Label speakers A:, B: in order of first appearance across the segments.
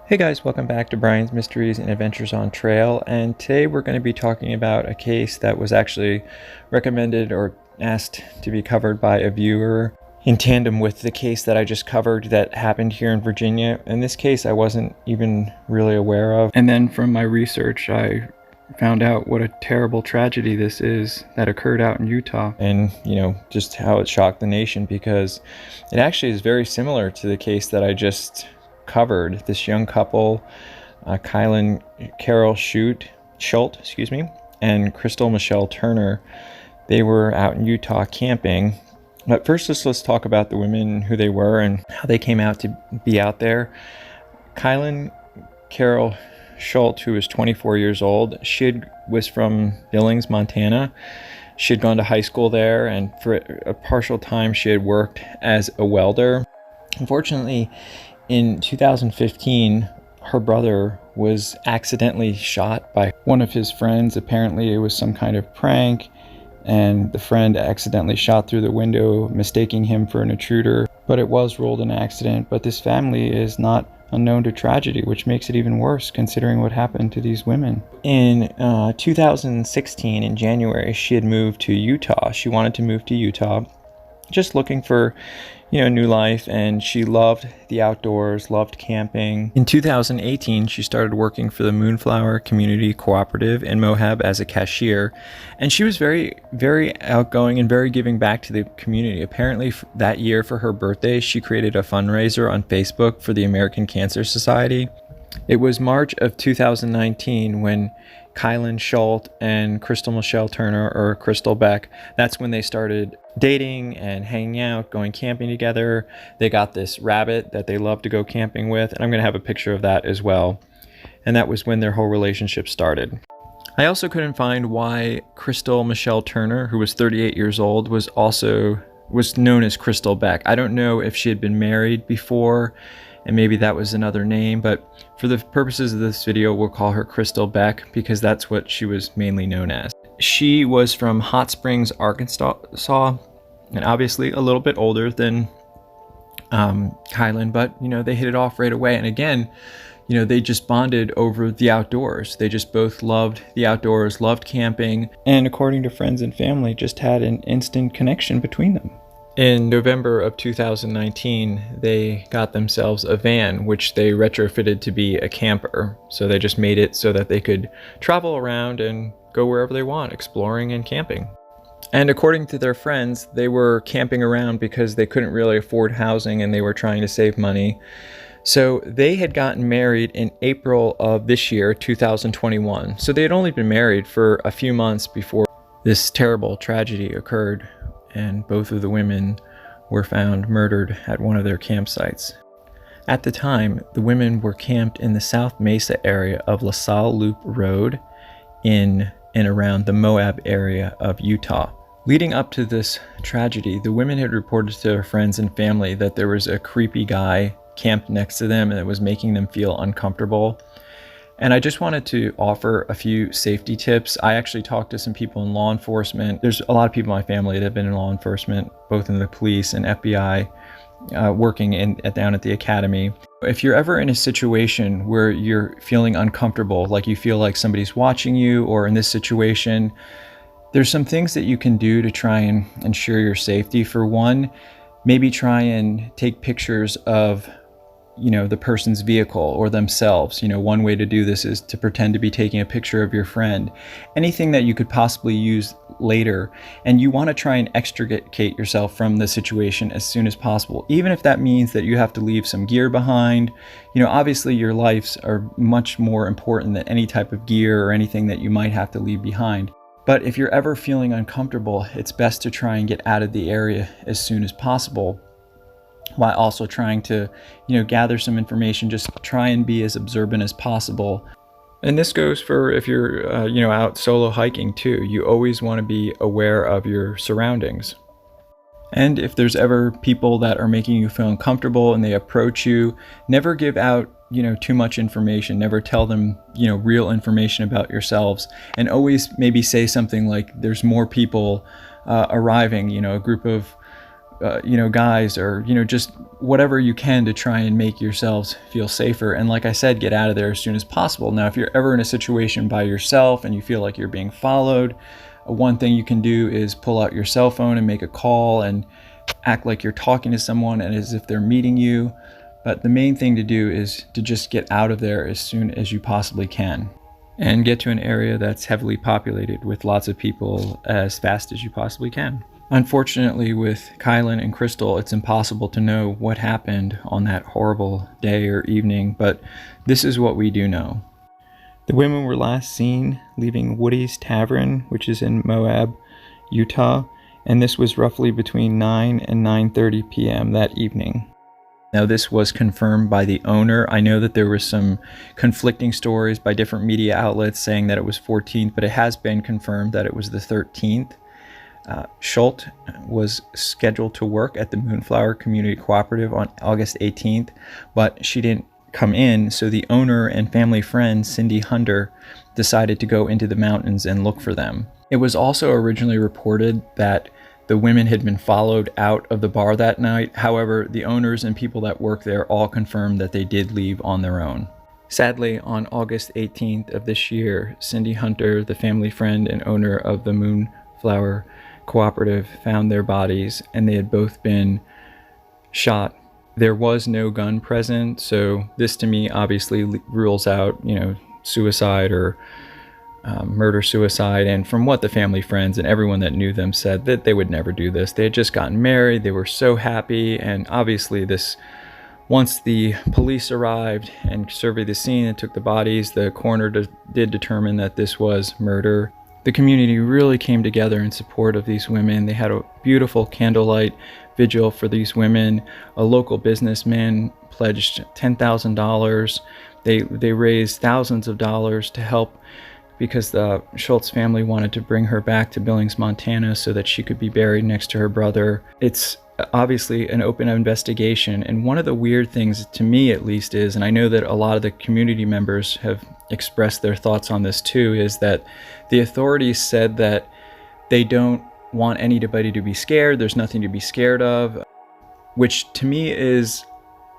A: Hey guys, welcome back to Brian's Mysteries and Adventures on Trail, and today we're going to be talking about a case that was actually recommended or asked to be covered by a viewer in tandem with the case that I just covered that happened here in Virginia. In this case, I wasn't even really aware of, and then from my research I found out what a terrible tragedy this is that occurred out in Utah, and just how it shocked the nation, because it actually is very similar to the case that I just covered. This young couple, Carrol Schulte, and Crystal Michelle Turner, they were out in Utah camping. But first, let's talk about the women, who they were and how they came out to be out there. Carrol Schulte, who was 24 years old, was from Billings, Montana. She had gone to high school there, and for a partial time she had worked as a welder. Unfortunately, in 2015, her brother was accidentally shot by one of his friends. Apparently it was some kind of prank, and the friend accidentally shot through the window, mistaking him for an intruder. But it was ruled an accident. But this family is not unknown to tragedy, which makes it even worse considering what happened to these women. In 2016, in January, she had moved to Utah. She wanted to move to Utah, just looking for new life, and she loved the outdoors, loved camping. In 2018, she started working for the Moonflower Community Cooperative in Moab as a cashier, and she was very, very outgoing and very giving back to the community. Apparently that year, for her birthday, she created a fundraiser on Facebook for the American Cancer Society. It was March of 2019 when Kylen Schulte and Crystal Michelle Turner, or Crystal Beck, that's when they started dating and hanging out, going camping together. They got this rabbit that they love to go camping with, and I'm going to have a picture of that as well. And that was when their whole relationship started. I also couldn't find why Crystal Michelle Turner, who was 38 years old, was known as Crystal Beck. I don't know if she had been married before, and maybe that was another name, but for the purposes of this video, we'll call her Crystal Beck because that's what she was mainly known as. She was from Hot Springs, Arkansas, and obviously a little bit older than Kylen, but they hit it off right away. And again, they just bonded over the outdoors. They just both loved the outdoors, loved camping, and according to friends and family, just had an instant connection between them. In November of 2019, they got themselves a van, which they retrofitted to be a camper. So they just made it so that they could travel around and go wherever they want, exploring and camping. And according to their friends, they were camping around because they couldn't really afford housing and they were trying to save money. So they had gotten married in April of this year, 2021. So they had only been married for a few months before this terrible tragedy occurred, and both of the women were found murdered at one of their campsites. At the time, the women were camped in the South Mesa area of La Salle Loop Road in and around the Moab area of Utah. Leading up to this tragedy, the women had reported to their friends and family that there was a creepy guy camped next to them and it was making them feel uncomfortable. And I just wanted to offer a few safety tips. I actually talked to some people in law enforcement. There's a lot of people in my family that have been in law enforcement, both in the police and FBI, working down at the academy. If you're ever in a situation where you're feeling uncomfortable, like you feel like somebody's watching you, or in this situation, there's some things that you can do to try and ensure your safety. For one, maybe try and take pictures of the person's vehicle or themselves. One way to do this is to pretend to be taking a picture of your friend. Anything that you could possibly use later, and you want to try and extricate yourself from the situation as soon as possible, even if that means that you have to leave some gear behind. Obviously your lives are much more important than any type of gear or anything that you might have to leave behind. But if you're ever feeling uncomfortable, it's best to try and get out of the area as soon as possible, while also trying to, gather some information. Just try and be as observant as possible. And this goes for if you're, out solo hiking too. You always want to be aware of your surroundings. And if there's ever people that are making you feel uncomfortable and they approach you, never give out, too much information. Never tell them, real information about yourselves. And always maybe say something like, there's more people arriving, a group of guys, or, just whatever you can to try and make yourselves feel safer. And like I said, get out of there as soon as possible. Now, if you're ever in a situation by yourself and you feel like you're being followed, one thing you can do is pull out your cell phone and make a call and act like you're talking to someone and as if they're meeting you. But the main thing to do is to just get out of there as soon as you possibly can, and get to an area that's heavily populated with lots of people as fast as you possibly can. Unfortunately, with Kylen and Crystal, it's impossible to know what happened on that horrible day or evening, but this is what we do know. The women were last seen leaving Woody's Tavern, which is in Moab, Utah, and this was roughly between 9 and 9:30 p.m. that evening. Now, this was confirmed by the owner. I know that there were some conflicting stories by different media outlets saying that it was 14th, but it has been confirmed that it was the 13th. Schulte was scheduled to work at the Moonflower Community Cooperative on August 18th, but she didn't come in, so the owner and family friend, Cindy Hunter, decided to go into the mountains and look for them. It was also originally reported that the women had been followed out of the bar that night. However, the owners and people that work there all confirmed that they did leave on their own. Sadly, on August 18th of this year, Cindy Hunter, the family friend and owner of the Moonflower Cooperative, found their bodies, and they had both been shot. There was no gun present, so this to me obviously rules out, suicide or murder-suicide. And from what the family friends and everyone that knew them said, that they would never do this. They had just gotten married, they were so happy, and obviously once the police arrived and surveyed the scene and took the bodies, the coroner did determine that this was murder. The community really came together in support of these women. They had a beautiful candlelight vigil for these women. A local businessman pledged $10,000. They raised thousands of dollars to help, because the Schulte's family wanted to bring her back to Billings, Montana, so that she could be buried next to her brother. It's obviously an open investigation, and one of the weird things, to me at least, is, and I know that a lot of the community members have expressed their thoughts on this too, is that the authorities said that they don't want anybody to be scared, there's nothing to be scared of, which to me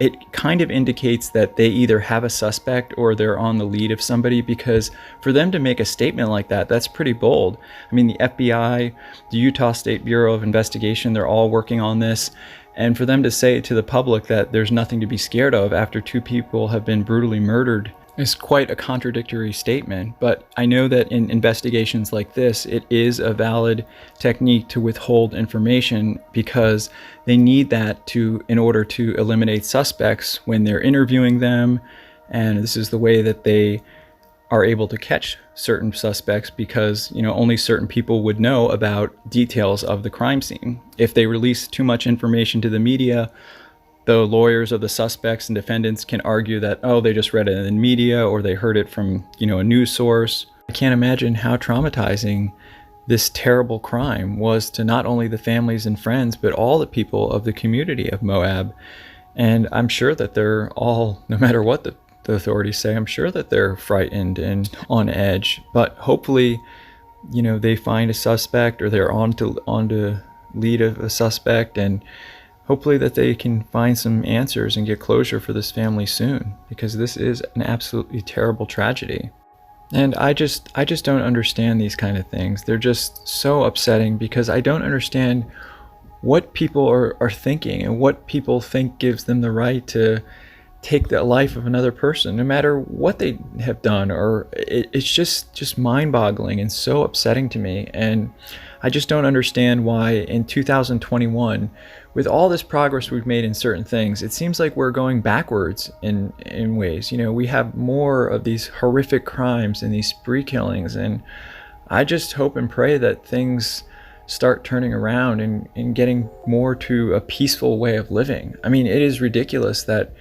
A: it kind of indicates that they either have a suspect or they're on the lead of somebody, because for them to make a statement like that, that's pretty bold. I mean, the FBI, the Utah State Bureau of Investigation, they're all working on this. And for them to say to the public that there's nothing to be scared of after two people have been brutally murdered is quite a contradictory statement. But I know that in investigations like this, it is a valid technique to withhold information, because they need that in order to eliminate suspects when they're interviewing them. And this is the way that they are able to catch certain suspects, because only certain people would know about details of the crime scene. If they release too much information to the media, the lawyers of the suspects and defendants can argue that, they just read it in the media or they heard it from, a news source. I can't imagine how traumatizing this terrible crime was to not only the families and friends, but all the people of the community of Moab. And I'm sure that they're all, no matter what the authorities say, I'm sure that they're frightened and on edge. But hopefully, they find a suspect, or they're on to lead a suspect, and hopefully that they can find some answers and get closure for this family soon, because this is an absolutely terrible tragedy. And I just don't understand these kind of things. They're just so upsetting, because I don't understand what people are thinking and what people think gives them the right to take the life of another person, no matter what they have done. Or it's just mind-boggling and so upsetting to me. And I just don't understand why in 2021, with all this progress we've made in certain things, it seems like we're going backwards in ways. We have more of these horrific crimes and these spree killings, and I just hope and pray that things start turning around and getting more to a peaceful way of living. I mean, it is ridiculous that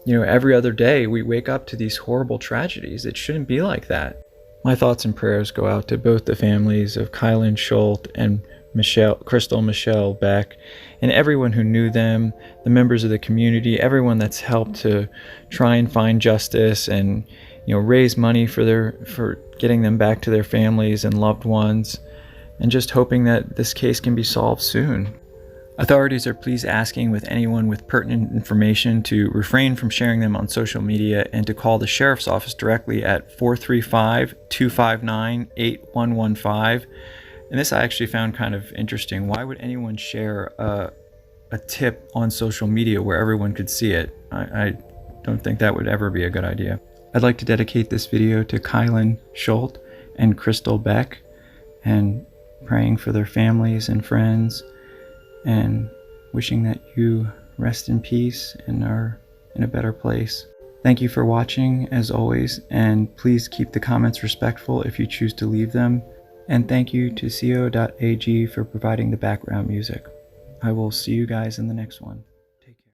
A: every other day we wake up to these horrible tragedies. It shouldn't be like that. My thoughts and prayers go out to both the families of Kylen Schulte and Crystal Beck, and everyone who knew them, the members of the community, everyone that's helped to try and find justice and raise money for getting them back to their families and loved ones, and just hoping that this case can be solved soon. Authorities are please asking with anyone with pertinent information to refrain from sharing them on social media and to call the sheriff's office directly at 435-259-8115. And this I actually found kind of interesting. Why would anyone share a tip on social media where everyone could see it? I don't think that would ever be a good idea. I'd like to dedicate this video to Kylen Schulte and Crystal Beck, and praying for their families and friends, and wishing that you rest in peace and are in a better place. Thank you for watching, as always, and please keep the comments respectful if you choose to leave them. And thank you to co.ag for providing the background music. I will see you guys in the next one.